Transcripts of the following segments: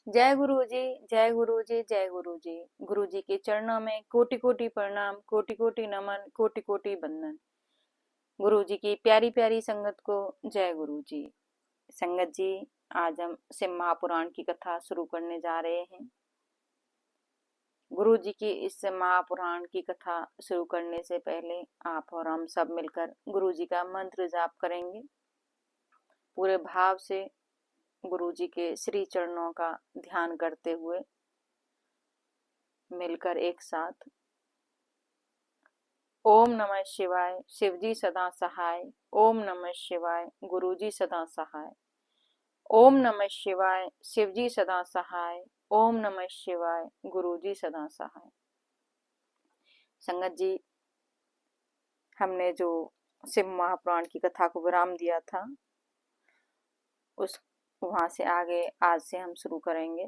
जय गुरु जी, जय गुरु जी, जय गुरु जी। गुरु जी के चरणों में कोटि कोटि प्रणाम, कोटि कोटि नमन, कोटि कोटि वंदन। गुरु जी की प्यारी प्यारी संगत को जय गुरु जी। संगत जी, आज हम शिव महापुराण की कथा शुरू करने जा रहे हैं। गुरु जी की इस महापुराण की कथा शुरू करने से पहले आप और हम सब मिलकर गुरु जी का मंत्र जाप करेंगे। पूरे भाव से गुरु जी के श्री चरणों का ध्यान करते हुए मिलकर एक साथ ओम नमः शिवाय, शिवजी सदा सहाय। ओम नमः शिवाय, गुरुजी सदा सहाय। ओम नमः शिवाय, शिवजी सदा सहाय। ओम नमः शिवाय, गुरुजी सदा सहाय। संगत जी, हमने जो शिव महापुराण की कथा को विराम दिया था, उस वहां से आगे आज से हम शुरू करेंगे।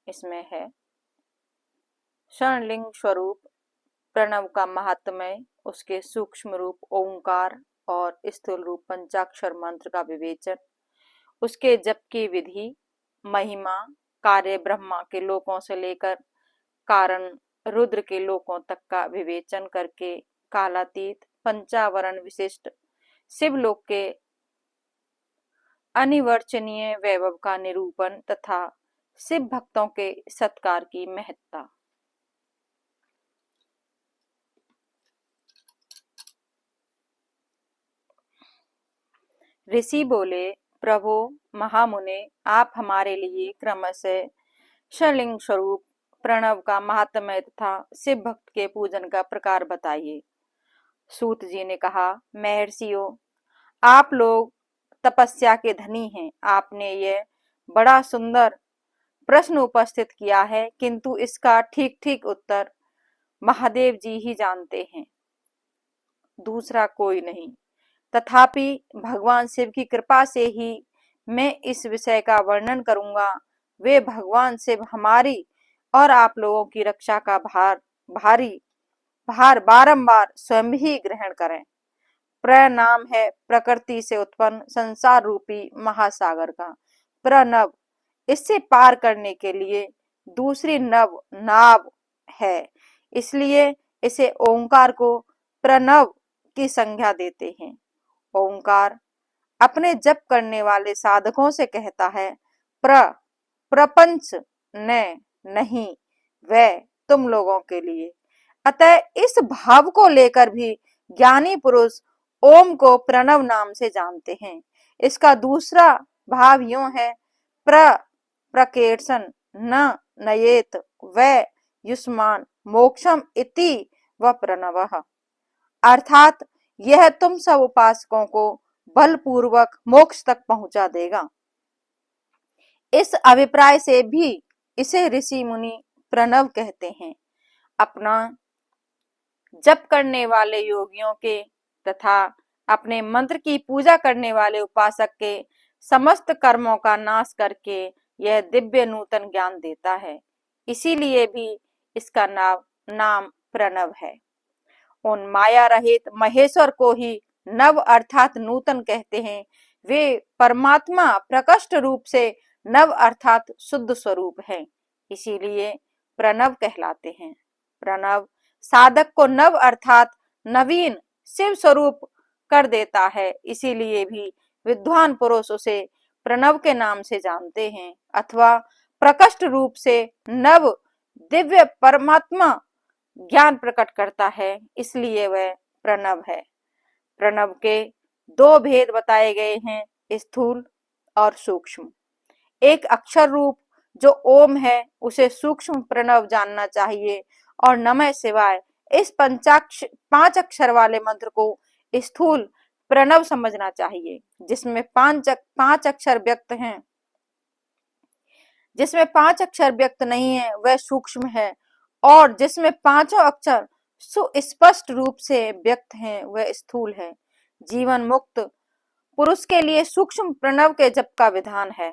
इसमें है षणलिंग स्वरूप प्रणव का महात्म्य, उसके सूक्ष्म रूप ओंकार और स्थूल रूप पंचाक्षर मंत्र का विवेचन, उसके जप की विधि, महिमा, कार्य ब्रह्मा के लोकों से लेकर कारण रुद्र के लोकों तक का विवेचन करके कालातीत पंचावरण विशिष्ट शिवलोक के अनिवर्चनीय वैभव का निरूपण तथा शिव भक्तों के सत्कार की महत्ता। ऋषि बोले, प्रभु महामुने, आप हमारे लिए क्रमशः षणलिंग स्वरूप प्रणव का महात्म्य तथा शिव भक्त के पूजन का प्रकार बताइए। सूत जी ने कहा, महर्षियों, आप लोग तपस्या के धनी हैं। आपने यह बड़ा सुंदर प्रश्न उपस्थित किया है, किंतु इसका ठीक ठीक उत्तर महादेव जी ही जानते हैं, दूसरा कोई नहीं। तथापि भगवान शिव की कृपा से ही मैं इस विषय का वर्णन करूंगा। वे भगवान शिव हमारी और आप लोगों की रक्षा का भार बारंबार स्वयं ही ग्रहण करें। प्रनाम है प्रकृति से उत्पन्न संसार रूपी महासागर का प्रणव। इससे पार करने के लिए दूसरी नव नाव है, इसलिए इसे ओंकार को प्रणव की संज्ञा देते हैं। ओंकार अपने जप करने वाले साधकों से कहता है, प्रपंच ने नहीं, वह तुम लोगों के लिए। अतः इस भाव को लेकर भी ज्ञानी पुरुष ओम को प्रणव नाम से जानते हैं। इसका दूसरा भाव यूं है, प्रकेशन न नयेत वै युष्मान मोक्षम इति व प्रणवः। अर्थात यह तुम सब उपासकों को बलपूर्वक मोक्ष तक पहुंचा देगा। इस अभिप्राय से भी इसे ऋषि मुनि प्रणव कहते हैं। अपना जप करने वाले योगियों के तथा अपने मंत्र की पूजा करने वाले उपासक के समस्त कर्मों का नाश करके यह दिव्य नूतन ज्ञान देता है। इसीलिए भी इसका नाम प्रणव है। उन माया रहित महेश्वर को ही नव अर्थात नूतन कहते हैं। वे परमात्मा प्रकट रूप से नव अर्थात शुद्ध स्वरूप है, इसीलिए प्रणव कहलाते हैं। प्रणव साधक को नव अर्थात नवीन शिव स्वरूप कर देता है, इसीलिए भी विद्वान पुरुष उसे प्रणव के नाम से जानते हैं, अथवा प्रकट रूप से नव दिव्य परमात्मा ज्ञान प्रकट करता है, इसलिए वह प्रणव है। प्रणव के दो भेद बताए गए हैं, स्थूल और सूक्ष्म। एक अक्षर रूप जो ओम है, उसे सूक्ष्म प्रणव जानना चाहिए, और नमः शिवाय इस पांच अक्षर वाले मंत्र को स्थूल प्रणव समझना चाहिए। जिसमें पांच अक्षर व्यक्त हैं, जिसमें पांच अक्षर व्यक्त नहीं है वह सूक्ष्म है, और जिसमें पांचों अक्षर सुस्पष्ट रूप से व्यक्त हैं वह स्थूल है। जीवन मुक्त पुरुष के लिए सूक्ष्म प्रणव के जप का विधान है।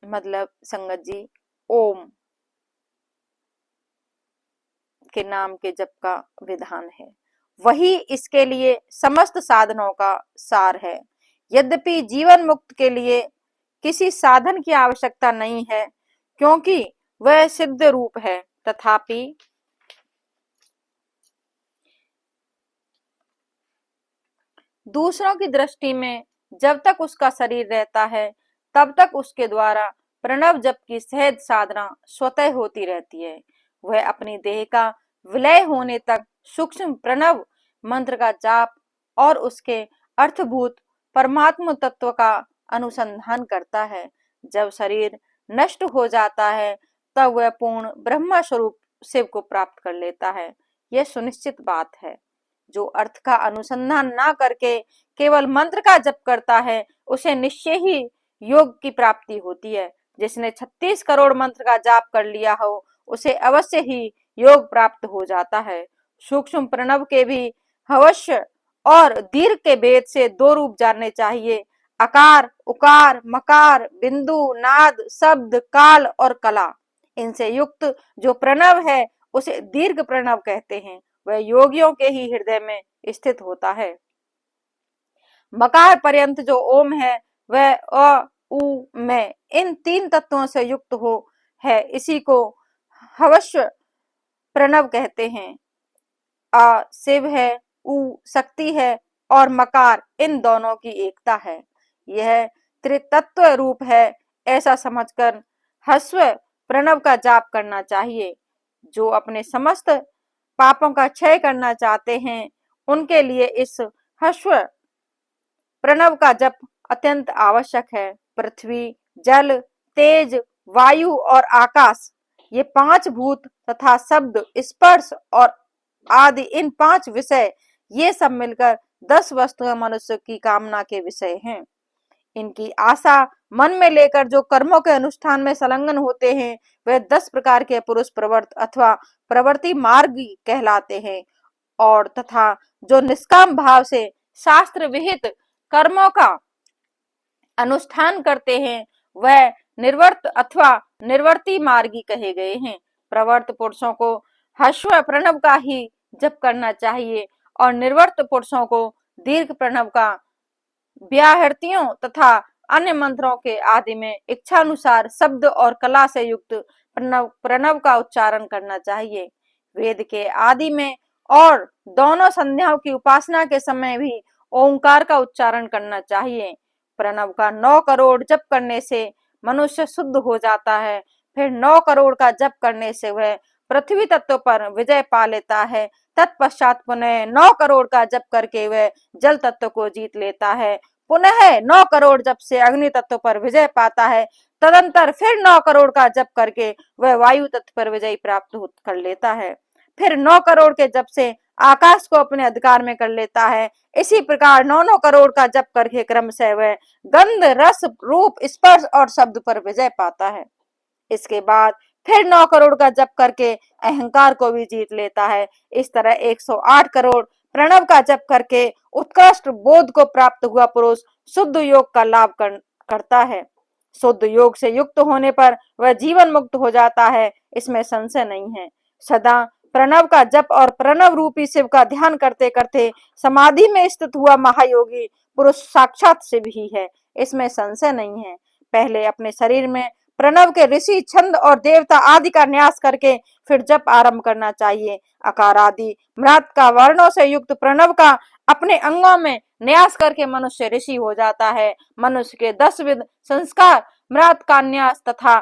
मतलब संगत जी, ओम के नाम के जप का विधान है, वही इसके लिए समस्त साधनों का सार है। यद्यपि जीवन मुक्त के लिए किसी साधन की आवश्यकता नहीं है, क्योंकि वह सिद्ध रूप है, तथापि दूसरों की दृष्टि में जब तक उसका शरीर रहता है, तब तक उसके द्वारा प्रणव जप की सहज साधना स्वतः होती रहती है। वह अपनी देह का विलय होने तक सूक्ष्म प्रणव मंत्र का जाप और उसके अर्थभूत परमात्म तत्व का अनुसंधान करता है। जब शरीर नष्ट हो जाता है, तब वह पूर्ण ब्रह्म स्वरूप शिव को प्राप्त कर लेता है। यह सुनिश्चित बात है। जो अर्थ का अनुसंधान ना करके केवल मंत्र का जप करता है, उसे निश्चय ही योग की प्राप्ति होती है। जिसने 36 करोड़ मंत्र का जाप कर लिया हो, उसे अवश्य ही योग प्राप्त हो जाता है। सूक्ष्म प्रणव के भी अवश्य और दीर्घ के भेद से दो रूप जानने चाहिए: आकार, उकार, मकार, बिंदु, नाद, शब्द, काल और कला। इनसे युक्त जो प्रणव है, उसे दीर्घ प्रणव कहते हैं। वह योगियों के ही हृदय में स्थित होता है। मकार पर्यंत जो ओम है, वह अ, उ, में इन तीन तत्वों से युक्त हो है। इसी को हवश्य प्रणव कहते हैं। अ शिव है, उ शक्ति है और मकार इन दोनों की एकता है। यह त्रितत्व रूप है, ऐसा समझकर हस्व प्रणव का जाप करना चाहिए। जो अपने समस्त पापों का क्षय करना चाहते हैं, उनके लिए इस हस्व प्रणव का जप अत्यंत आवश्यक है। पृथ्वी, जल, तेज, वायु और आकाश, ये पांच भूत तथा शब्द, स्पर्श और आदि इन पांच विषय, ये सब मिलकर 10 वस्तुएं मनुष्य की कामना के विषय हैं। इनकी आशा मन में लेकर जो कर्मों के अनुष्ठान में संलग्न होते हैं, वे 10 प्रकार के पुरुष प्रवृत्त अथवा प्रवृत्ति मार्गी कहलाते हैं। और तथा जो निष्काम भाव से शास्त्र विहित कर्मों का अनुष्ठान करते हैं, वह निर्वर्त अथवा निर्वर्ती मार्गी कहे गए हैं। प्रवर्त पुरुषों को हस्व प्रणव का ही जप करना चाहिए और निर्वर्त पुरुषों को दीर्घ प्रणव का व्याहृतियों तथा अन्य मंत्रों के आदि में इच्छानुसार शब्द और कला से युक्त प्रणव का उच्चारण करना चाहिए। वेद के आदि में और दोनों संध्याओं की उपासना के समय भी ओंकार का उच्चारण करना चाहिए। प्रणव का 9 करोड़ जप करने से मनुष्य शुद्ध हो जाता है। फिर 9 करोड़ का जप करने से वह पृथ्वी तत्व पर विजय पा लेता है। तत्पश्चात पुनः 9 करोड़ का जप करके वह जल तत्व को जीत लेता है। पुनः 9 करोड़ जप से अग्नि तत्व पर विजय पाता है। तदंतर फिर 9 करोड़ का जप करके वह वायु तत्व पर विजय प्राप्त कर लेता है। फिर 9 करोड़ के जप से आकाश को अपने अधिकार में कर लेता है। इसी प्रकार 9 करोड़ का जप करके क्रमशः वह गंध, रस, रूप, स्पर्श और शब्द पर विजय पाता है। इसके बाद फिर 9 करोड़ का जप करके अहंकार को भी जीत लेता है। इस तरह 108 करोड़ प्रणव का जप करके उत्कृष्ट बोध को प्राप्त हुआ पुरुष शुद्ध योग का लाभ करता है। शुद्ध योग से युक्त होने पर वह जीवन मुक्त हो जाता है, इसमें संशय नहीं है। सदा प्रणव का जप और प्रणव रूपी शिव का ध्यान करते करते समाधि में स्थित हुआ महायोगी पुरुष साक्षात शिव ही है, इसमें संशय नहीं है। पहले अपने शरीर में प्रणव के ऋषि, छंद और देवता आदि का न्यास करके फिर जप आरंभ करना चाहिए। अकार आदि मृत का वर्णों से युक्त प्रणव का अपने अंगों में न्यास करके मनुष्य ऋषि हो जाता है। मनुष्य के 10 विध संस्कार, मृत का न्यास तथा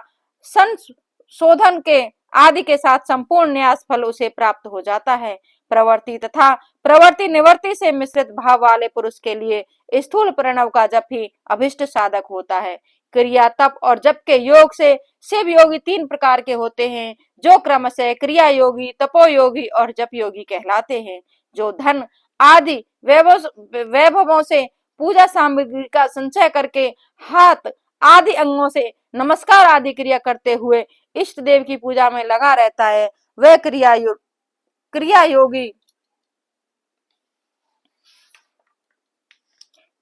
संशोधन के आदि के साथ संपूर्ण न्यास फल उसे प्राप्त हो जाता है। प्रवृत्ति तथा प्रवृत्ति निवृत्ति से मिश्रित भाव वाले पुरुष के लिए स्थूल प्रणव का जप ही अभिष्ट साधक होता है। क्रिया, तप और जप के योग से शिव योगी 3 प्रकार के होते हैं, जो क्रमशः क्रिया योगी, तपो योगी और जप योगी कहलाते हैं। जो धन आदि वैभवों से पूजा सामग्री का संचय करके हाथ आदि अंगों से नमस्कार आदि क्रिया करते हुए इष्ट देव की पूजा में लगा रहता है, वह क्रिया योगी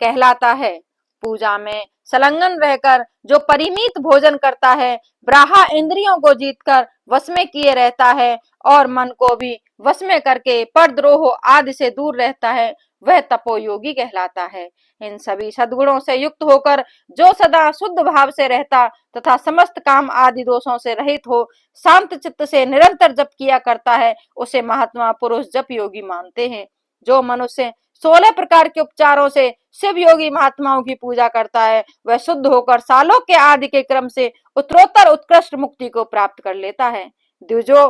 कहलाता है। पूजा में संलग्न रहकर जो परिमित भोजन करता है, ब्राह्मण इंद्रियों को जीतकर वश में किए रहता है और मन को भी वश में करके परद्रोह आदि से दूर रहता है, वह तपोयोगी कहलाता है। इन सभी सद्गुणों से युक्त होकर जो सदा शुद्ध भाव से रहता तथा समस्त काम आदि दोषों से रहित हो शांत चित्त से निरंतर जप किया करता है, उसे महात्मा पुरुष जप योगी मानते हैं। जो मनुष्य 16 प्रकार के उपचारों से शिव योगी महात्माओं की पूजा करता है, वह शुद्ध होकर सालों के आदि के क्रम से उत्तरोत्तर उत्कृष्ट मुक्ति को प्राप्त कर लेता है। द्विजो,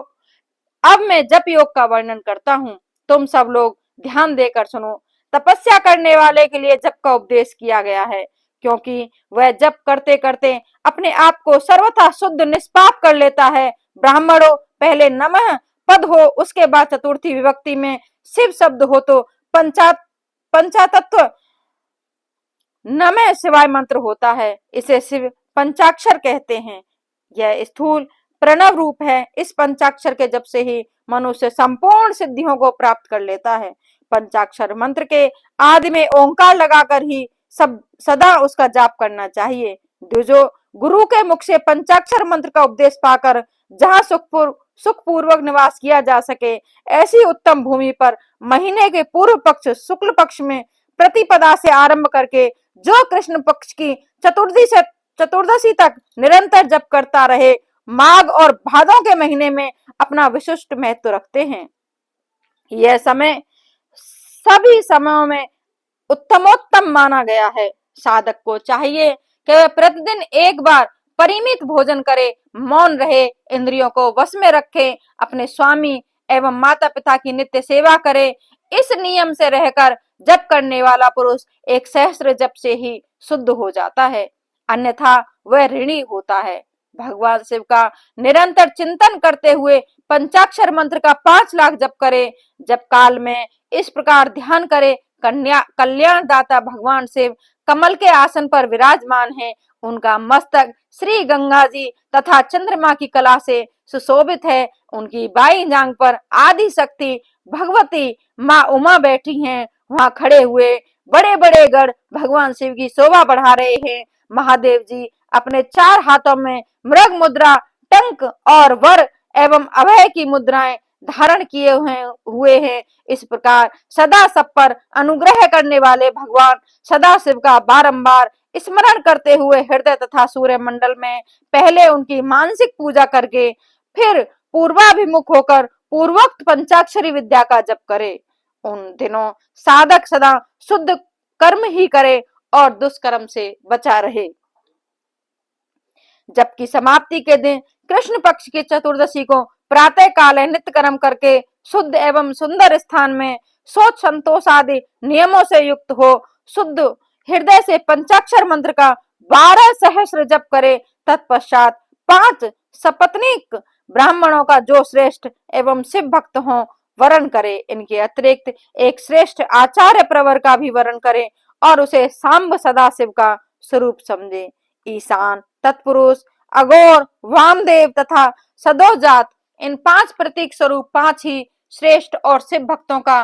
अब मैं जप योग का वर्णन करता हूँ, तुम सब लोग ध्यान देकर सुनो। तपस्या करने वाले के लिए जप का उपदेश किया गया है, क्योंकि वह जप करते करते अपने आप को सर्वथा शुद्ध निष्पाप कर लेता है। ब्राह्मणों, पहले नमः पद हो, उसके बाद चतुर्थी विभक्ति में शिव शब्द हो तो पंचातत्व नमः शिवाय मंत्र होता है। इसे शिव पंचाक्षर कहते हैं। यह स्थूल प्रणव रूप है। इस पंचाक्षर के जप से ही मनुष्य संपूर्ण सिद्धियों को प्राप्त कर लेता है। पंचाक्षर मंत्र के आदि में ओंकार लगाकर ही सब सदा उसका जाप करना चाहिए। जो गुरु के मुख से पंचाक्षर मंत्र का उपदेश पाकर जहाँ सुखपूर्वक निवास किया जा सके, ऐसी उत्तम भूमि पर महीने के पूर्व पक्ष शुक्ल पक्ष में प्रतिपदा से आरंभ करके जो कृष्ण पक्ष की चतुर्दशी तक निरंतर जप करता रहे, माघ और भादों के महीने में अपना विशिष्ट महत्व रखते हैं। यह समय सभी समयों में उत्तमोत्तम माना गया है। साधक को चाहिए कि वह प्रतिदिन एक बार परिमित भोजन करे, मौन रहे, इंद्रियों को वश में रखे, अपने स्वामी एवं माता पिता की नित्य सेवा करे। इस नियम से रहकर जप करने वाला पुरुष एक सहस्त्र जप से ही शुद्ध हो जाता है, अन्यथा वह ऋणी होता है। भगवान शिव का निरंतर चिंतन करते हुए पंचाक्षर मंत्र का 5 लाख जप करे। जप काल में इस प्रकार ध्यान करे, कल्याण दाता भगवान शिव कमल के आसन पर विराजमान है। उनका मस्तक श्री गंगा जी तथा चंद्रमा की कला से सुशोभित है। उनकी बाईं जांघ पर आदि शक्ति भगवती माँ उमा बैठी हैं। वहां खड़े हुए बड़े बड़े गढ़ भगवान शिव की शोभा बढ़ा रहे हैं। महादेव जी अपने 4 हाथों में मृग मुद्रा, टंक और वर एवं अभय की मुद्राएं धारण किए हुए हैं। इस प्रकार सदा सब पर अनुग्रह करने वाले भगवान सदा शिव का बारंबार स्मरण करते हुए हृदय तथा सूर्य मंडल में पहले उनकी मानसिक पूजा करके फिर पूर्वाभिमुख होकर पूर्वोक्त पंचाक्षरी विद्या का जप करे। उन दिनों साधक सदा शुद्ध कर्म ही करे और दुष्कर्म से बचा रहे। जबकि समाप्ति के दिन कृष्ण पक्ष की चतुर्दशी को प्रातः काल नित्य कर्म करके शुद्ध एवं सुंदर स्थान में सोच संतोष आदि नियमों से युक्त हो शुद्ध हृदय से पंचाक्षर मंत्र का 12 सहस्र जप करे। तत्पश्चात 5 सपत्नीक ब्राह्मणों का जो श्रेष्ठ एवं शिव भक्त हो वरण करे। इनके अतिरिक्त एक श्रेष्ठ आचार्य प्रवर का भी वरण करे और उसे सांब सदाशिव का स्वरूप समझे। ईशान, तत्पुरुष, अघोर, वामदेव तथा सदोजात, इन 5 प्रतीक स्वरूप 5 ही श्रेष्ठ और शिव भक्तों का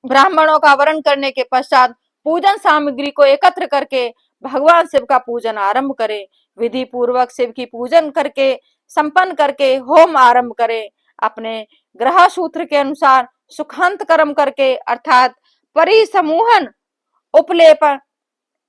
ब्राह्मणों का वरण करने के पश्चात पूजन सामग्री को एकत्र करके भगवान शिव का पूजन आरंभ करे। विधि पूर्वक शिव की पूजन करके संपन्न करके होम आरंभ करे। अपने ग्रह सूत्र के अनुसार सुखांत कर्म करके अर्थात परिसमूहन, उपलेपन,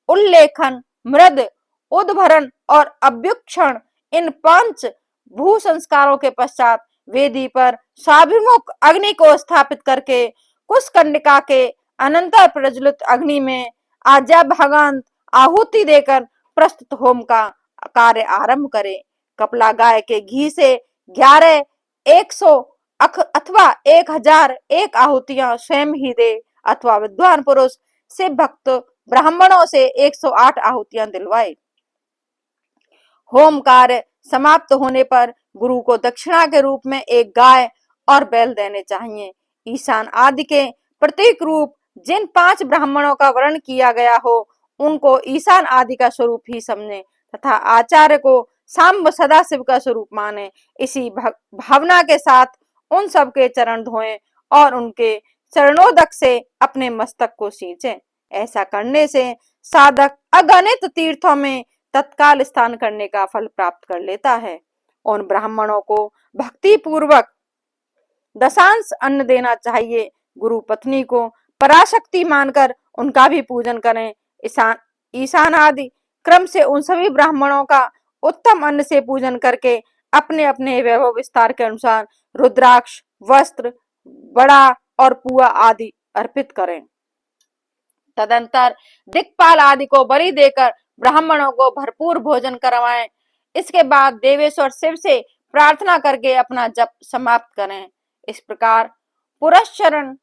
उल्लेखन, मृद, उद्भरण और अभ्युक्षण, इन 5 भू संस्कारों के पश्चात वेदी पर स्वाभिमुख अग्नि को स्थापित करके कुशकंडिका के अनंतर प्रज्वलित अग्नि में आज्ञा भगवान आहुति देकर प्रस्तुत होम का कार्य आरंभ करे। कपला गाय के घी से 11, 100 अथवा 1001 आहुतियां स्वयं ही दे अथवा विद्वान पुरुष शिव भक्त ब्राह्मणों से 108 आहुतियां दिलवाए। होम कार्य समाप्त होने पर गुरु को दक्षिणा के रूप में एक गाय और बैल देने चाहिए। ईशान आदि के प्रतीक रूप जिन 5 ब्राह्मणों का वर्ण किया गया हो उनको ईशान आदि का स्वरूप ही समझे तथा आचार्य को सांब सदाशिव का स्वरूप माने। इसी भावना के साथ उन सब के चरण धोएं और उनके चरणोदक से अपने मस्तक को सींचें। ऐसा करने से साधक अगणित तीर्थों में तत्काल स्नान करने का फल प्राप्त कर लेता है। उन ब्राह्मणों को भक्ति पूर्वक दशांश अन्न देना चाहिए। गुरु पत्नी को पराशक्ति मानकर उनका भी पूजन करें। ईशान आदि क्रम से उन सभी ब्राह्मणों का उत्तम अन्न से पूजन करके अपने अपने वैभव विस्तार के अनुसार रुद्राक्ष, वस्त्र, बड़ा और पुआ आदि अर्पित करें। तदंतर दिक्पाल आदि को बलि देकर ब्राह्मणों को भरपूर भोजन करवाएं। इसके बाद देवेश्वर शिव से प्रार्थना करके अपना जप समाप्त करें। इस प्रकार पुरस्चरण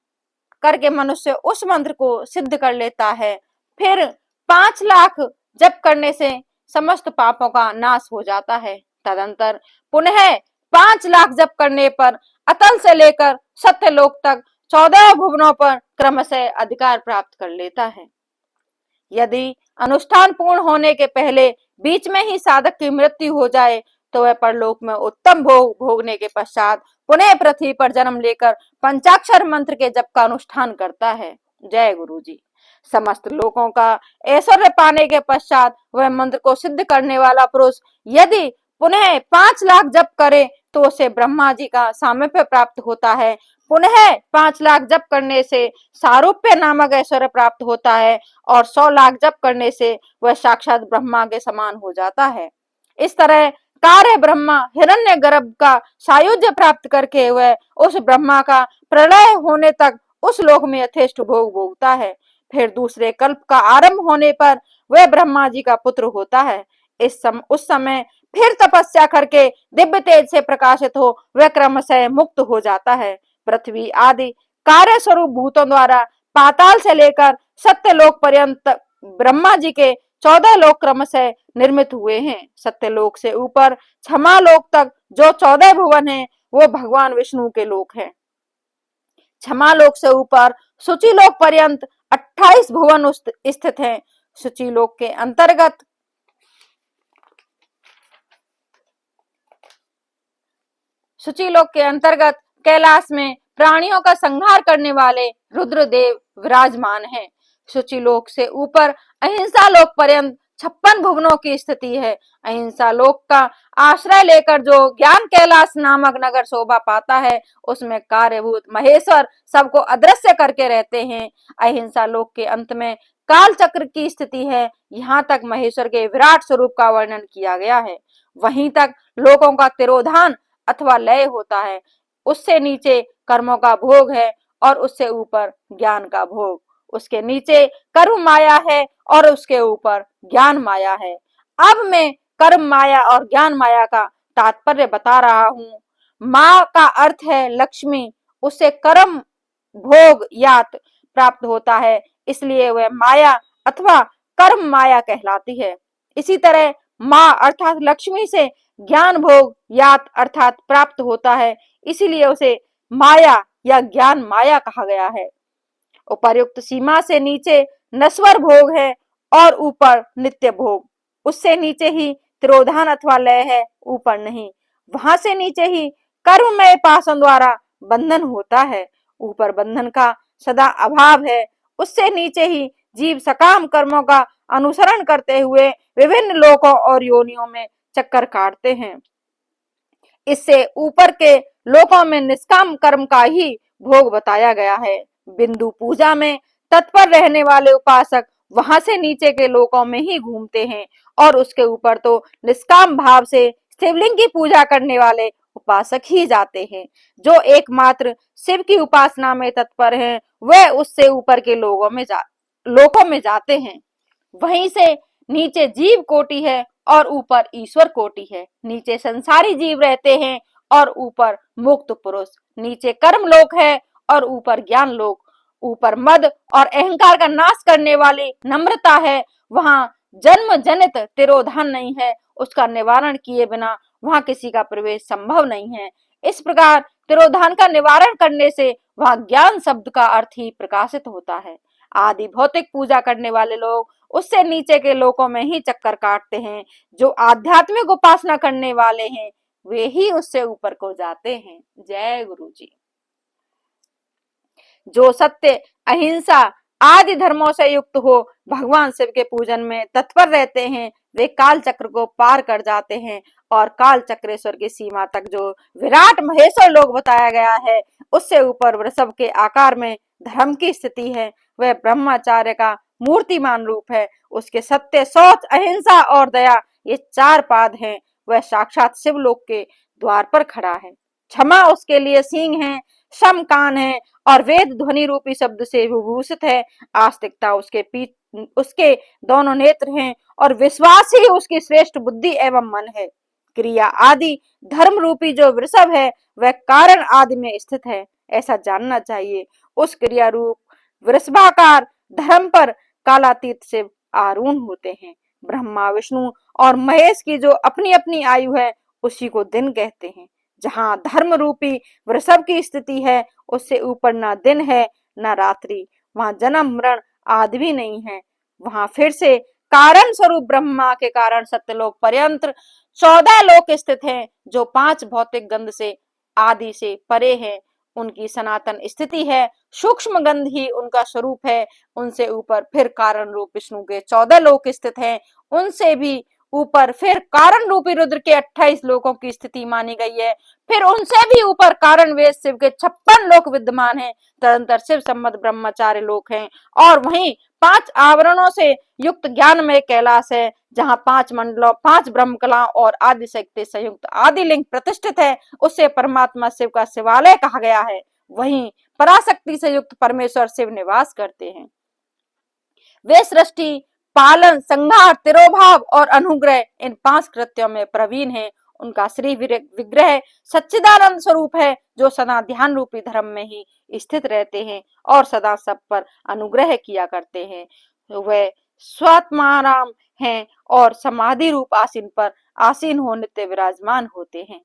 करके मनुष्य उस मंत्र को सिद्ध कर लेता है। फिर 5 लाख जप करने से समस्त पापों का नाश हो जाता है। तदंतर पुनः 5 लाख जप करने पर अतल से लेकर सत्यलोक तक 14 भुवनों पर क्रमशः अधिकार प्राप्त कर लेता है। यदि अनुष्ठान पूर्ण होने के पहले बीच में ही साधक की मृत्यु हो जाए तो वह परलोक में उत्तम भोग भोगने के पश्चात पुनः पृथ्वी पर जन्म लेकर पंचाक्षर मंत्र के जप का अनुष्ठान करता है। जय गुरु जी। समस्त लोगों का ऐश्वर्य पाने के पश्चात वह मंत्र को सिद्ध करने वाला पुरुष यदि पुनः 5 लाख जप करे तो उसे ब्रह्मा जी का सामीप्य प्राप्त होता है। पुनः 5 लाख जप करने से सारूप्य नामक ऐश्वर्य प्राप्त होता है और 100 लाख जप करने से वह साक्षात ब्रह्मा के समान हो जाता है। इस तरह कार्य ब्रह्मा हिरण्य गर्भ का सायुज्य प्राप्त करके वह उस ब्रह्मा का प्रलय होने तक उस लोक में यथेष्ट भोग भोगता है। फिर दूसरे कल्प का आरंभ होने पर वह ब्रह्मा जी का पुत्र होता है। उस समय फिर तपस्या करके दिव्य तेज से प्रकाशित हो वह क्रमशः मुक्त हो जाता है। पृथ्वी आदि कार्य स्वरूप भूतों द्वारा पाताल से लेकर सत्यलोक पर्यंत ब्रह्मा जी के 14 लोक क्रमशः निर्मित हुए हैं। सत्यलोक से ऊपर क्षमा लोक तक जो 14 भुवन हैं वो भगवान विष्णु के लोक हैं। क्षमा लोक से ऊपर सूची लोक पर्यंत 28 भुवन स्थित हैं। सूची लोक के अंतर्गत कैलाश में प्राणियों का संहार करने वाले रुद्रदेव विराजमान हैं। सूची लोक से ऊपर अहिंसा लोक पर्यंत 56 भुवनों की स्थिति है। अहिंसा लोक का आश्रय लेकर जो ज्ञान कैलाश नामक नगर शोभा पाता है उसमें कार्यभूत महेश्वर सबको अदृश्य करके रहते हैं। अहिंसा लोक के अंत में काल चक्र की स्थिति है। यहाँ तक महेश्वर के विराट स्वरूप का वर्णन किया गया है। वहीं तक लोगों का तिरोधान अथवा लय होता है। उससे नीचे कर्मों का भोग है और उससे ऊपर ज्ञान का भोग। उसके नीचे कर्म माया है और उसके ऊपर ज्ञान माया है। अब मैं कर्म माया और ज्ञान माया का तात्पर्य बता रहा हूँ। माँ का अर्थ है लक्ष्मी, उससे कर्म भोग यात प्राप्त होता है, इसलिए वह माया अथवा कर्म माया कहलाती है। इसी तरह माँ अर्थात लक्ष्मी से ज्ञान भोग यात अर्थात प्राप्त होता है, इसीलिए उसे माया या ज्ञान माया कहा गया है। उपर्युक्त सीमा से नीचे नश्वर भोग है और ऊपर नित्य भोग। उससे नीचे ही तिरोधान अथवा लय है, ऊपर नहीं। वहां से नीचे ही कर्ममय पाशन द्वारा बंधन होता है, ऊपर बंधन का सदा अभाव है। उससे नीचे ही जीव सकाम कर्मों का अनुसरण करते हुए विभिन्न लोकों और योनियों में चक्कर काटते हैं। इससे ऊपर के लोकों में निष्काम कर्म का ही भोग बताया गया है। बिंदु पूजा में तत्पर रहने वाले उपासक वहां से नीचे के लोकों में ही घूमते हैं और उसके ऊपर तो निष्काम भाव से शिवलिंग की पूजा करने वाले उपासक ही जाते हैं। जो एकमात्र शिव की उपासना में तत्पर हैं, वह उससे ऊपर के लोकों में जाते हैं। वहीं से नीचे जीव कोटि है और ऊपर ईश्वर कोटि है। नीचे संसारी जीव रहते हैं और ऊपर मुक्त पुरुष। नीचे कर्म लोक है और ऊपर ज्ञान लोक। ऊपर मद और अहंकार का नाश करने वाली नम्रता है। वहां जन्म जनित तिरोधान नहीं है, उसका निवारण किए बिना वहां किसी का प्रवेश संभव नहीं है। इस प्रकार तिरोधान का निवारण करने से वहां ज्ञान शब्द का अर्थ ही प्रकाशित होता है। आदि भौतिक पूजा करने वाले लोग उससे नीचे के लोकों में ही चक्कर काटते हैं। जो आध्यात्मिक उपासना करने वाले हैं वे ही उससे ऊपर को जाते हैं। जय गुरु जी। जो सत्य, अहिंसा आदि धर्मों से युक्त हो भगवान शिव के पूजन में तत्पर रहते हैं, वे काल चक्र को पार कर जाते हैं और काल चक्रेश्वर की सीमा तक जो विराट महेश्वर लोक बताया गया है उससे ऊपर वृषभ के आकार में धर्म की स्थिति है वह ब्रह्मचार्य का मूर्तिमान रूप है। उसके सत्य, शौच, अहिंसा और दया ये 4 पाद हैं। वह साक्षात शिवलोक के द्वार पर खड़ा है। क्षमा उसके लिए सींग है, शम कान है और वेद ध्वनि रूपी शब्द से विभूषित है। आस्तिकता उसके दोनों नेत्र हैं और विश्वास ही उसकी श्रेष्ठ बुद्धि एवं मन है। क्रिया आदि धर्म रूपी जो वृषभ है वह कारण आदि में स्थित है, ऐसा जानना चाहिए। उस क्रिया रूप वृषभाकार धर्म पर कालातीत से आरूढ़ होते हैं। ब्रह्मा, विष्णु और महेश की जो अपनी अपनी आयु है उसी को दिन कहते हैं। जहाँ धर्म रूपी वृषभ की स्थिति है उससे ऊपर ना दिन है ना रात्रि, वहां जन्म मरण आदि भी नहीं है। वहां फिर से कारण स्वरूप ब्रह्मा के कारण सत्यलोक पर्यंत 14 लोक स्थित हैं, जो 5 भौतिक गंध से आदि से परे हैं। उनकी सनातन स्थिति है, सूक्ष्म गंध ही उनका स्वरूप है। उनसे ऊपर फिर कारण रूप विष्णु के 14 लोक स्थित हैं। उनसे भी ऊपर फिर कारण रूपी रुद्र के 28 लोकों की स्थिति मानी गई है। फिर उनसे भी ऊपर कारण वेद शिव के 56 लोक विद्यमान हैं। तदंतर शिव संबद्ध ब्रह्मचार्य लोक हैं और वहीं 5 आवरणों से युक्त ज्ञानमय कैलाश है, जहाँ 5 मंडलों, 5 ब्रह्म कला और आदि शक्ति संयुक्त आदिलिंग प्रतिष्ठित है। उससे परमात्मा शिव का शिवालय कहा गया है। वहीं पराशक्ति से युक्त परमेश्वर शिव निवास करते हैं। वे सृष्टि, पालन, संहार, तिरोभाव और अनुग्रह इन 5 कृत्यों में प्रवीण हैं। उनका श्री विग्रह सच्चिदानंद स्वरूप है, जो सदा ध्यान रूपी धर्म में ही स्थित रहते हैं और सदा सब पर अनुग्रह किया करते हैं। वे स्वात्माराम हैं और समाधि रूप आसीन पर आसीन हो नित्य विराजमान होते हैं।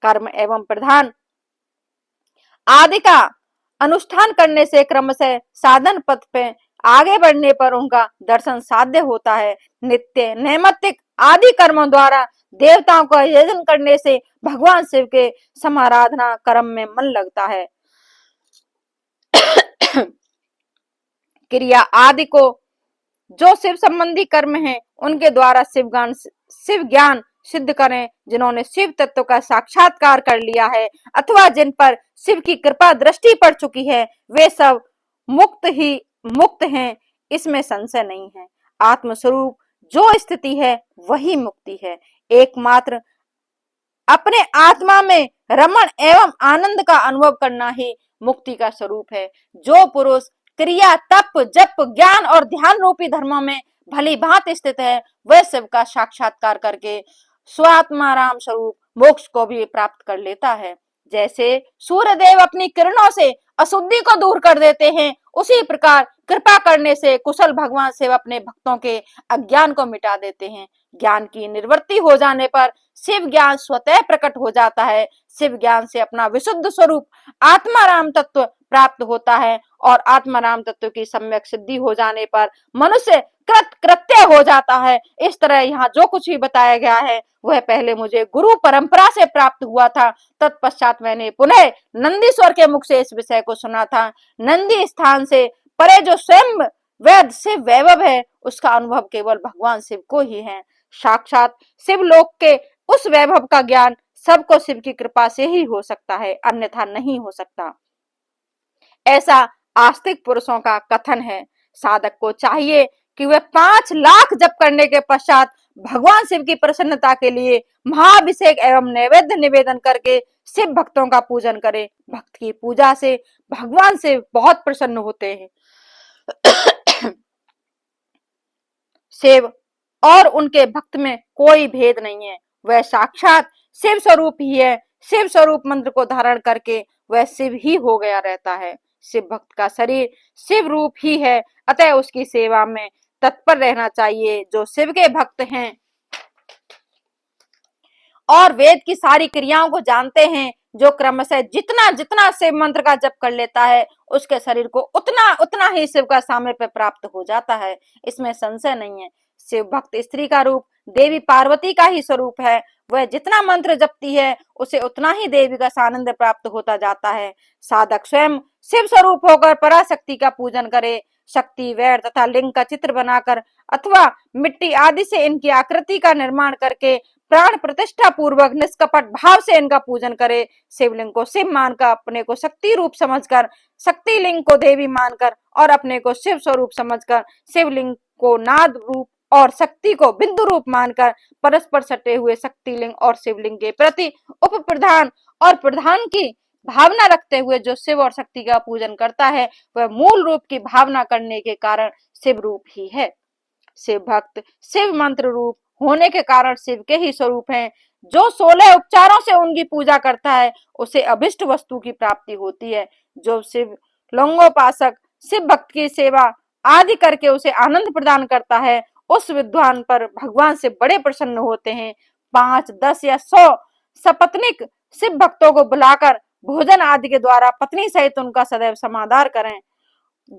कर्म एवं प्रधान आदि का अनुष्ठान करने से क्रमशः साधन पथ पे आगे बढ़ने पर उनका दर्शन साध्य होता है। नित्य, नैमित्तिक आदि कर्मों द्वारा देवताओं का यजन करने से भगवान शिव के समाराधना कर्म में मन लगता है। क्रिया आदि को जो शिव संबंधी कर्म हैं उनके द्वारा शिव ज्ञान सिद्ध करें। जिन्होंने शिव तत्व का साक्षात्कार कर लिया है अथवा जिन पर शिव की कृपा दृष्टि पड़ चुकी है, वे सब मुक्त हैं, इसमें संशय नहीं है। आत्मस्वरूप जो स्थिति है वही मुक्ति है। एकमात्र अपने आत्मा में रमण एवं आनंद का अनुभव करना ही मुक्ति का स्वरूप है। जो पुरुष क्रिया, तप, जप, ज्ञान और ध्यान रूपी धर्मों में भली भांति स्थित है, वह शिव का साक्षात्कार करके स्वात्माराम स्वरूप मोक्ष को भी प्राप्त कर लेता है। जैसे सूर्य देव अपनी किरणों से अशुद्धि को दूर कर देते हैं, उसी प्रकार कृपा करने से कुशल भगवान शिव अपने भक्तों के अज्ञान को मिटा देते हैं। ज्ञान की निवृत्ति हो जाने पर शिव ज्ञान स्वतः प्रकट हो जाता है। शिव ज्ञान से अपना विशुद्ध स्वरूप आत्माराम तत्व प्राप्त होता है और आत्माराम तत्व की सम्यक सिद्धि हो जाने पर मनुष्य कृत्य हो जाता है। इस तरह यहाँ जो कुछ भी बताया गया है वह पहले मुझे गुरु परंपरा से प्राप्त हुआ था। तत्पश्चात मैंने पुनः नंदीश्वर के मुख से इस विषय को सुना था। नंदी स्थान से परे जो स्वयं वेद शिव वैभव है उसका अनुभव केवल भगवान शिव को ही है। साक्षात शिव लोक के उस वैभव का ज्ञान सबको शिव की कृपा से ही हो सकता है, अन्यथा नहीं हो सकता, ऐसा आस्तिक पुरुषों का कथन है। साधक को चाहिए कि वह 5 लाख जप करने के पश्चात भगवान शिव की प्रसन्नता के लिए महाभिषेक एवं नैवेद्य निवेदन करके शिव भक्तों का पूजन करे। भक्त की पूजा से भगवान शिव बहुत प्रसन्न होते हैं। शिव और उनके भक्त में कोई भेद नहीं है, वह साक्षात शिव स्वरूप ही है। शिव स्वरूप मंत्र को धारण करके वह शिव ही हो गया रहता है। शिव भक्त का शरीर शिव रूप ही है, अतः उसकी सेवा में तत्पर रहना चाहिए। जो शिव के भक्त हैं और वेद की सारी क्रियाओं को जानते हैं, जो क्रमशः जितना जितना शिव मंत्र का जप कर लेता है उसके शरीर को उतना उतना ही शिव का सामीप्य प्राप्त हो जाता है, इसमें संशय नहीं है। शिव भक्त स्त्री का रूप देवी पार्वती का ही स्वरूप है। वह जितना मंत्र जपती है उसे उतना ही देवी का सानंद प्राप्त होता जाता है। साधक स्वयं शिव स्वरूप होकर पराशक्ति का पूजन करे। शक्ति, वैर तथा लिंग का चित्र बनाकर अथवा मिट्टी आदि से इनकी आकृति का निर्माण करके प्राण प्रतिष्ठा पूर्वक निष्कपट भाव से इनका पूजन करे। शिवलिंग को शिव मानकर, अपने को शक्ति रूप समझकर, शक्ति लिंग को देवी मानकर और अपने को शिव स्वरूप समझकर, शिवलिंग को नाद रूप और शक्ति को बिंदु रूप मानकर परस्पर सटे हुए शक्ति लिंग और शिवलिंग के प्रति उप प्रधान और प्रधान की भावना रखते हुए जो शिव और शक्ति का पूजन करता है वह मूल रूप की भावना करने के कारण शिव रूप ही है। शिव भक्त शिव मंत्र रूप होने के कारण शिव के ही स्वरूप हैं। जो 16 उपचारों से उनकी पूजा करता है उसे अभिष्ट वस्तु की प्राप्ति होती है। जो शिव लिंगोपासक शिव भक्त की सेवा आदि करके उसे आनंद प्रदान करता है उस विद्वान पर भगवान से बड़े प्रसन्न होते हैं। 5, 10 या 100 सपत्निक शिव भक्तों को बुलाकर भोजन आदि के द्वारा पत्नी सहित उनका सदैव समादार करें।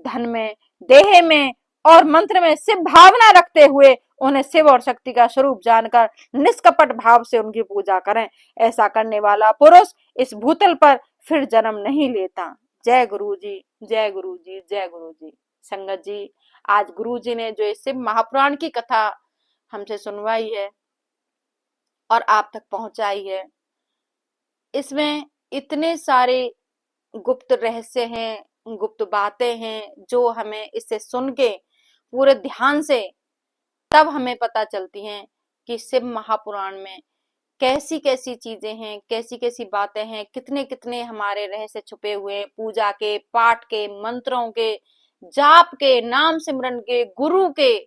धन में, देह में और मंत्र में शिव भावना रखते हुए उन्हें शिव और शक्ति का स्वरूप जानकर निष्कपट भाव से उनकी पूजा करें। ऐसा करने वाला पुरुष इस भूतल पर फिर जन्म नहीं लेता। जय गुरु जी, जय गुरु जी, जय गुरु जी। संगत जी, आज गुरु जी ने जो इस शिव महापुराण की कथा हमसे सुनवाई है और आप तक पहुंचाई है, इसमें इतने सारे गुप्त रहस्य हैं, गुप्त बातें हैं जो हमें इससे सुन के पूरे ध्यान से तब हमें पता चलती हैं कि शिव महापुराण में कैसी कैसी चीजें हैं, कैसी कैसी बातें हैं, कितने कितने हमारे रहस्य छुपे हुए हैं। पूजा के, पाठ के, मंत्रों के, जाप के, नाम सिमरन के, गुरु के,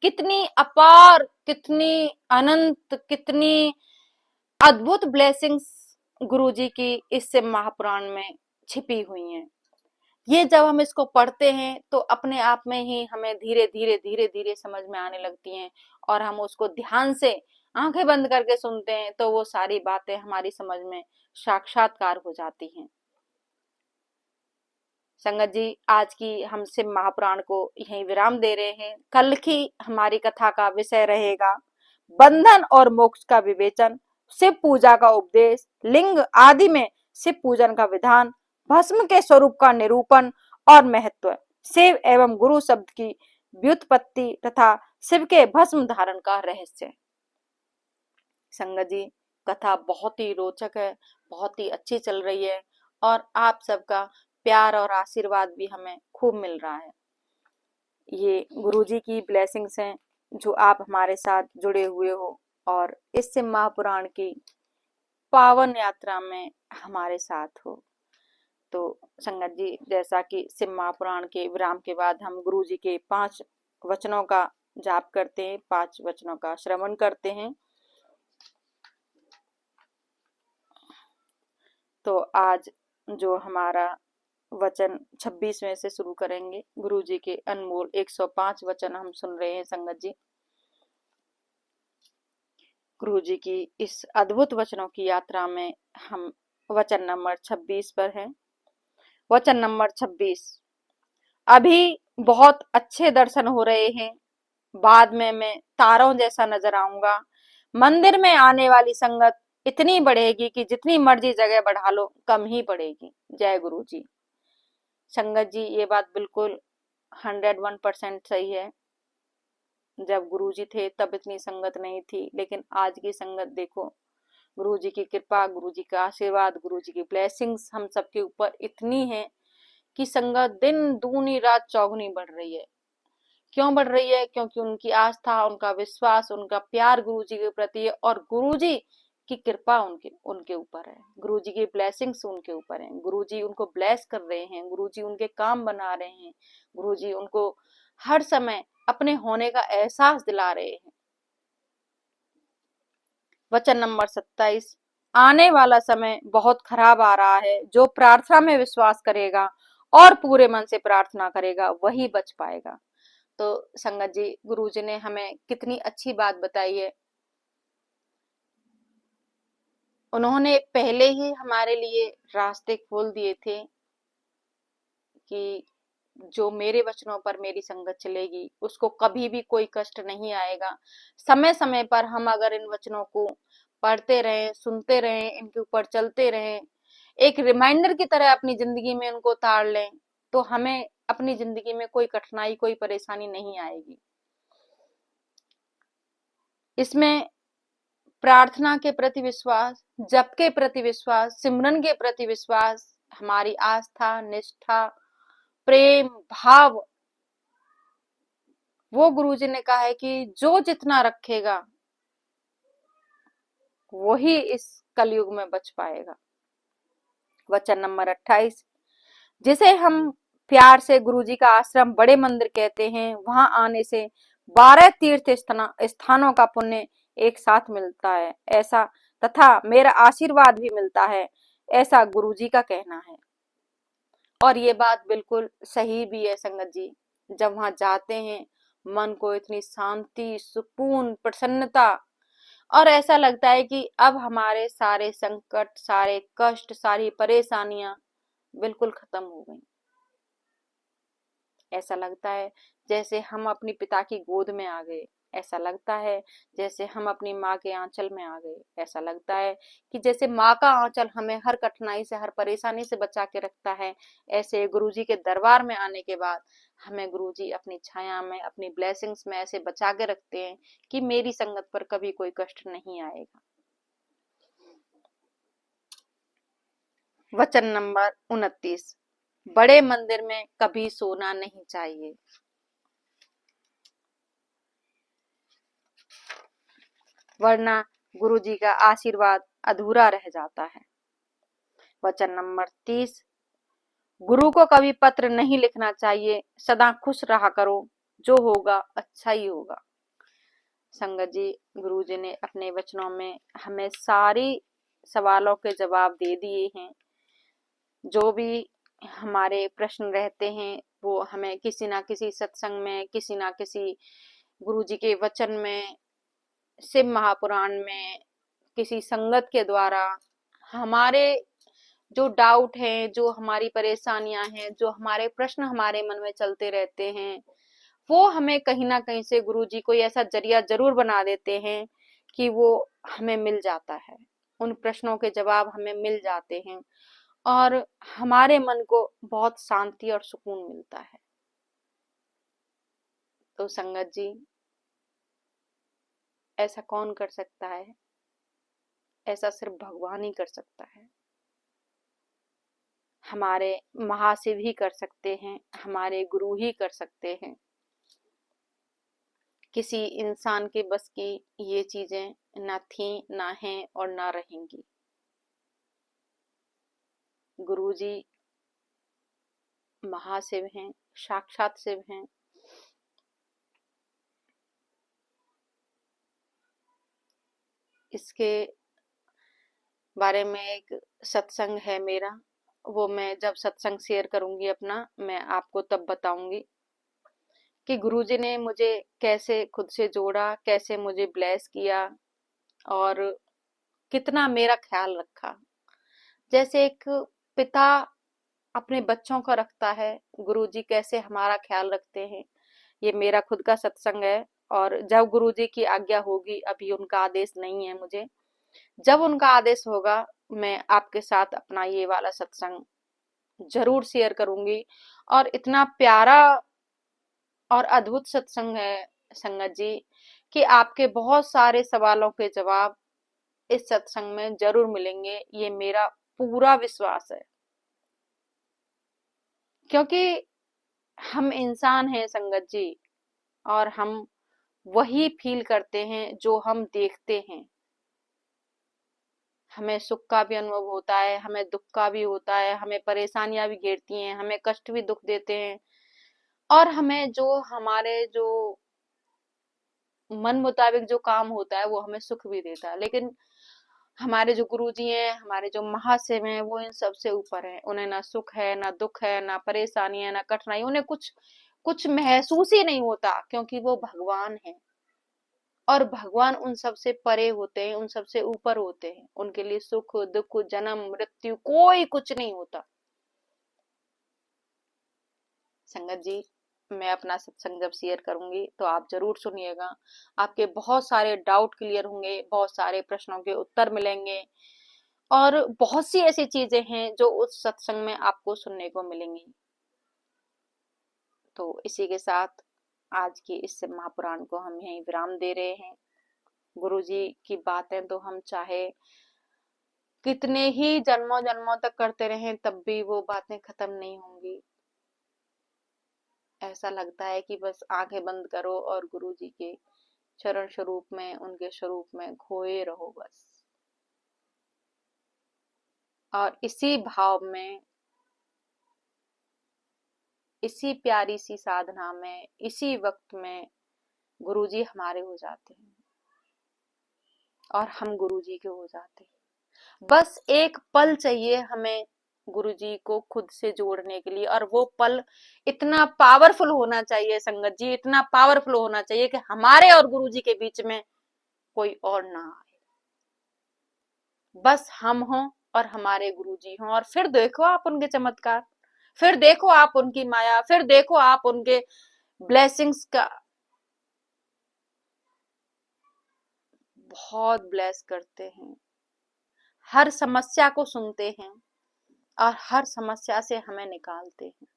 कितनी अपार, कितनी अनंत, कितनी अद्भुत ब्लेसिंग्स गुरुजी की इस शिव महापुराण में छिपी हुई हैं। ये जब हम इसको पढ़ते हैं तो अपने आप में ही हमें धीरे धीरे धीरे धीरे समझ में आने लगती हैं और हम उसको ध्यान से आंखें बंद करके सुनते हैं तो वो सारी बातें हमारी समझ में साक्षात्कार हो जाती हैं। संगत जी, आज की हम शिव महापुराण को यहीं विराम दे रहे हैं। कल की हमारी कथा का विषय रहेगा बंधन और मोक्ष का विवेचन, शिव पूजा का उपदेश, लिंग आदि में शिव पूजन का विधान, भस्म के स्वरूप का निरूपण और महत्व, शिव एवं गुरु शब्द की व्युत्पत्ति तथा शिव के भस्म धारण का रहस्य। संगत जी, कथा बहुत ही रोचक है, बहुत ही अच्छी चल रही है और आप सबका प्यार और आशीर्वाद भी हमें खूब मिल रहा है। ये गुरुजी की ब्लेसिंग्स हैं जो आप हमारे साथ जुड़े हुए हो और इस शिव महापुराण की पावन यात्रा में हमारे साथ हो। तो संगत जी, जैसा कि शिव महापुराण के विराम के बाद हम गुरुजी के 5 वचनों का जाप करते हैं, 5 वचनों का श्रवण करते हैं। तो आज जो हमारा वचन 26वें से शुरू करेंगे। गुरुजी के अनमोल 105 वचन हम सुन रहे हैं। संगत जी, गुरुजी की इस अद्भुत वचनों की यात्रा में हम वचन नंबर 26 पर हैं। वचन नंबर 26, अभी बहुत अच्छे दर्शन हो रहे हैं, बाद में मैं तारों जैसा नजर आऊंगा। मंदिर में आने वाली संगत इतनी बढ़ेगी कि जितनी मर्जी जगह बढ़ा लो कम ही पड़ेगी। जय गुरु जी। संगत जी, ये बात बिल्कुल 101% सही है। जब गुरुजी थे तब इतनी संगत नहीं थी, लेकिन आज की संगत देखो, गुरुजी की कृपा, गुरुजी का आशीर्वाद, गुरुजी की ब्लेसिंग्स हम सबके ऊपर इतनी है कि संगत दिन दूनी रात चौगुनी बढ़ रही है। क्यों बढ़ रही है? क्योंकि उनकी आस्था, उनका विश्वास, उनका प्यार गुरुजी के प्रति है और गुरुजी की कृपा उनके ऊपर है, गुरुजी की ब्लेसिंग्स उनके ऊपर है। गुरुजी उनको ब्लेस कर रहे हैं, गुरुजी उनके काम बना रहे हैं, गुरुजी उनको हर समय अपने होने का एहसास दिला रहे हैं। वचन नंबर 27, आने वाला समय बहुत खराब आ रहा है। जो प्रार्थना में विश्वास करेगा और पूरे मन से प्रार्थना करेगा वही बच पाएगा। तो संगत जी, गुरुजी ने हमें कितनी अच्छी बात बताई है। उन्होंने पहले ही हमारे लिए रास्ते खोल दिए थे कि जो मेरे वचनों पर मेरी संगत चलेगी उसको कभी भी कोई कष्ट नहीं आएगा। समय समय पर हम अगर इन वचनों को पढ़ते रहें, सुनते रहें, इनके ऊपर चलते रहें, एक रिमाइंडर की तरह अपनी जिंदगी में उनको ताड़ लें, तो हमें अपनी जिंदगी में कोई कठिनाई, कोई परेशानी नहीं आएगी। इसमें प्रार्थना के प्रति विश्वास, जप के प्रति विश्वास, सिमरन के प्रति विश्वास, हमारी आस्था, निष्ठा, प्रेम, भाव, वो गुरुजी ने कहा है कि जो जितना रखेगा वही इस कलयुग में बच पाएगा। वचन नंबर 28, जिसे हम प्यार से गुरुजी का आश्रम बड़े मंदिर कहते हैं, वहां आने से 12 तीर्थ स्थानों का पुण्य एक साथ मिलता है, ऐसा तथा मेरा आशीर्वाद भी मिलता है, ऐसा गुरुजी का कहना है। और ये बात बिल्कुल सही भी है संगत जी। जब वहां जाते हैं मन को इतनी शांति, सुकून, प्रसन्नता, और ऐसा लगता है कि अब हमारे सारे संकट, सारे कष्ट, सारी परेशानियां बिल्कुल खत्म हो गई। ऐसा लगता है जैसे हम अपनी पिता की गोद में आ गए, ऐसा लगता है जैसे हम अपनी माँ के आंचल में आ गए, ऐसा लगता है कि जैसे माँ का आंचल हमें हर कठिनाई से, हर परेशानी से बचा के रखता है। ऐसे गुरुजी के दरबार में आने के बाद हमें गुरुजी अपनी छाया में, अपनी ब्लेसिंग्स में ऐसे बचा के रखते हैं कि मेरी संगत पर कभी कोई कष्ट नहीं आएगा। वचन नंबर 29, बड़े मंदिर में कभी सोना नहीं चाहिए। वरना गुरुजी का आशीर्वाद अधूरा रह जाता है। वचन नंबर 30, गुरु को कभी पत्र नहीं लिखना चाहिए, सदा खुश रहा करो, जो होगा अच्छा ही होगा। संगत जी, गुरुजी ने अपने वचनों में हमें सारी सवालों के जवाब दे दिए हैं। जो भी हमारे प्रश्न रहते हैं वो हमें किसी ना किसी सत्संग में, किसी ना किसी गुरुजी के वचन में, शिव महापुराण में, किसी संगत के द्वारा हमारे जो डाउट हैं, जो हमारी परेशानियां हैं, जो हमारे प्रश्न हमारे मन में चलते रहते हैं, वो हमें कहीं ना कहीं से गुरुजी कोई ऐसा जरिया जरूर बना देते हैं कि वो हमें मिल जाता है, उन प्रश्नों के जवाब हमें मिल जाते हैं और हमारे मन को बहुत शांति और सुकून मिलता है। तो संगत जी, ऐसा कौन कर सकता है? ऐसा सिर्फ भगवान ही कर सकता है। हमारे महाशिव ही कर सकते हैं, हमारे गुरु ही कर सकते हैं। किसी इंसान के बस की ये चीजें ना थी, ना हैं और ना रहेंगी। गुरुजी महाशिव हैं, साक्षात शिव हैं। इसके बारे में एक सत्संग है मेरा, वो मैं जब सत्संग शेयर करूंगी अपना, मैं आपको तब बताऊंगी कि गुरुजी ने मुझे कैसे खुद से जोड़ा, कैसे मुझे ब्लेस किया और कितना मेरा ख्याल रखा। जैसे एक पिता अपने बच्चों का रखता है, गुरुजी कैसे हमारा ख्याल रखते हैं। ये मेरा खुद का सत्संग है और जब गुरुजी की आज्ञा होगी, अभी उनका आदेश नहीं है मुझे, जब उनका आदेश होगा मैं आपके साथ अपना ये वाला सत्संग जरूर शेयर करूंगी। और इतना प्यारा और अद्भुत सत्संग है संगत जी कि आपके बहुत सारे सवालों के जवाब इस सत्संग में जरूर मिलेंगे, ये मेरा पूरा विश्वास है। क्योंकि हम इंसान हैं संगत जी, और हम वही फील करते हैं जो हम देखते हैं। हमें सुख का भी अनुभव होता है, हमें दुख का भी होता है, हमें परेशानियां भी घेरती हैं, हमें कष्ट भी दुख देते हैं, और हमें जो हमारे जो मन मुताबिक जो काम होता है वो हमें सुख भी देता है। लेकिन हमारे जो गुरुजी हैं, हमारे जो महाशिव हैं, वो इन सब से ऊपर हैं। उन्हें ना सुख है, ना दुख है, ना परेशानी है, ना कठिनाई, उन्हें कुछ कुछ महसूस ही नहीं होता, क्योंकि वो भगवान है और भगवान उन सब से परे होते हैं, उन सब से ऊपर होते हैं। उनके लिए सुख दुख, जन्म मृत्यु कोई कुछ नहीं होता। संगत जी, मैं अपना सत्संग जब शेयर करूंगी तो आप जरूर सुनिएगा। आपके बहुत सारे डाउट क्लियर होंगे, बहुत सारे प्रश्नों के उत्तर मिलेंगे और बहुत सी ऐसी चीजें हैं जो उस सत्संग में आपको सुनने को मिलेंगी। तो इसी के साथ आज की इस महापुराण को हम यहीं विराम दे रहे हैं। गुरुजी की बातें तो हम चाहे कितने ही जन्मों जन्मों तक करते रहें तब भी वो बातें खत्म नहीं होंगी। ऐसा लगता है कि बस आंखें बंद करो और गुरुजी के चरण स्वरूप में, उनके स्वरूप में खोए रहो बस। और इसी भाव में, इसी प्यारी सी साधना में, इसी वक्त में गुरुजी हमारे हो जाते हैं और हम गुरुजी के हो जाते हैं। बस एक पल चाहिए हमें गुरुजी को खुद से जोड़ने के लिए, और वो पल इतना पावरफुल होना चाहिए संगत जी, इतना पावरफुल होना चाहिए कि हमारे और गुरुजी के बीच में कोई और ना आए, बस हम हों और हमारे गुरुजी हों। और फिर देखो आप उनके चमत्कार, फिर देखो आप उनकी माया, फिर देखो आप उनके ब्लेसिंग्स का। बहुत ब्लेस करते हैं, हर समस्या को सुनते हैं और हर समस्या से हमें निकालते हैं।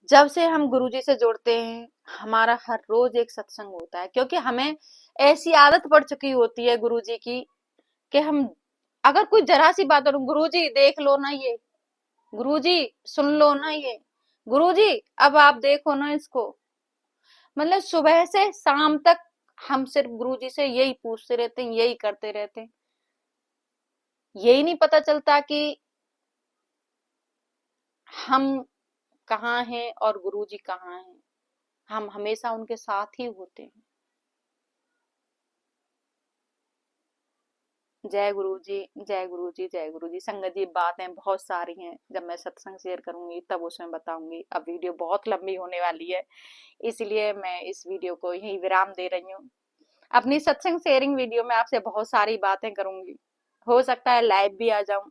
जब से हम गुरुजी से जुड़ते हैं, हमारा हर रोज एक सत्संग होता है, क्योंकि हमें ऐसी आदत पड़ चुकी होती है गुरुजी की कि हम अगर कोई जरा सी बात हो, गुरुजी देख लो ना ये, गुरुजी सुन लो ना ये, गुरुजी अब आप देखो ना इसको। मतलब सुबह से शाम तक हम सिर्फ गुरुजी से यही पूछते रहते हैं, यही करते रहते हैं। यही नहीं पता चलता कि हम कहाँ हैं और गुरुजी कहाँ हैं। हम हमेशा उनके साथ ही होते हैं। जय गुरु जी, जय गुरु जी, जय गुरु जी। संगत जी बातें बहुत सारी हैं, जब मैं सत्संग शेयर करूंगी तब उसमें बताऊंगी। अब वीडियो बहुत लंबी होने वाली है, इसलिए मैं इस वीडियो को यहीं विराम दे रही हूँ। अपनी सत्संग शेयरिंग वीडियो में आपसे बहुत सारी बातें करूंगी, हो सकता है लाइव भी आ जाऊं,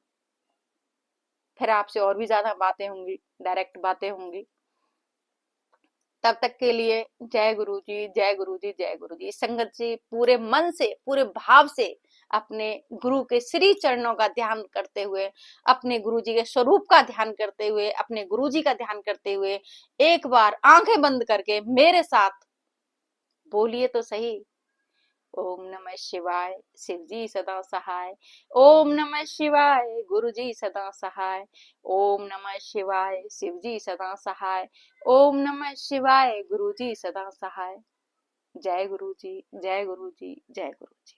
फिर आपसे और भी ज्यादा बातें होंगी, डायरेक्ट बातें होंगी। तब तक के लिए जय गुरु जी, जय गुरु जी, जय गुरु जी। संगत जी पूरे मन से, पूरे भाव से अपने गुरु के श्री चरणों का ध्यान करते हुए, अपने गुरु जी के स्वरूप का ध्यान करते हुए, अपने गुरु जी का ध्यान करते हुए एक बार आंखें बंद करके मेरे साथ बोलिए तो सही, ओम नमः शिवाय, शिव जी सदा सहाय। ओम नमः शिवाय, गुरु जी सदा सहाय। ओम नमः शिवाय, शिव जी सदा सहाय। ओम नमः शिवाय, गुरु जी सदा सहाय। जय गुरु जी, जय गुरु जी, जय गुरु जी।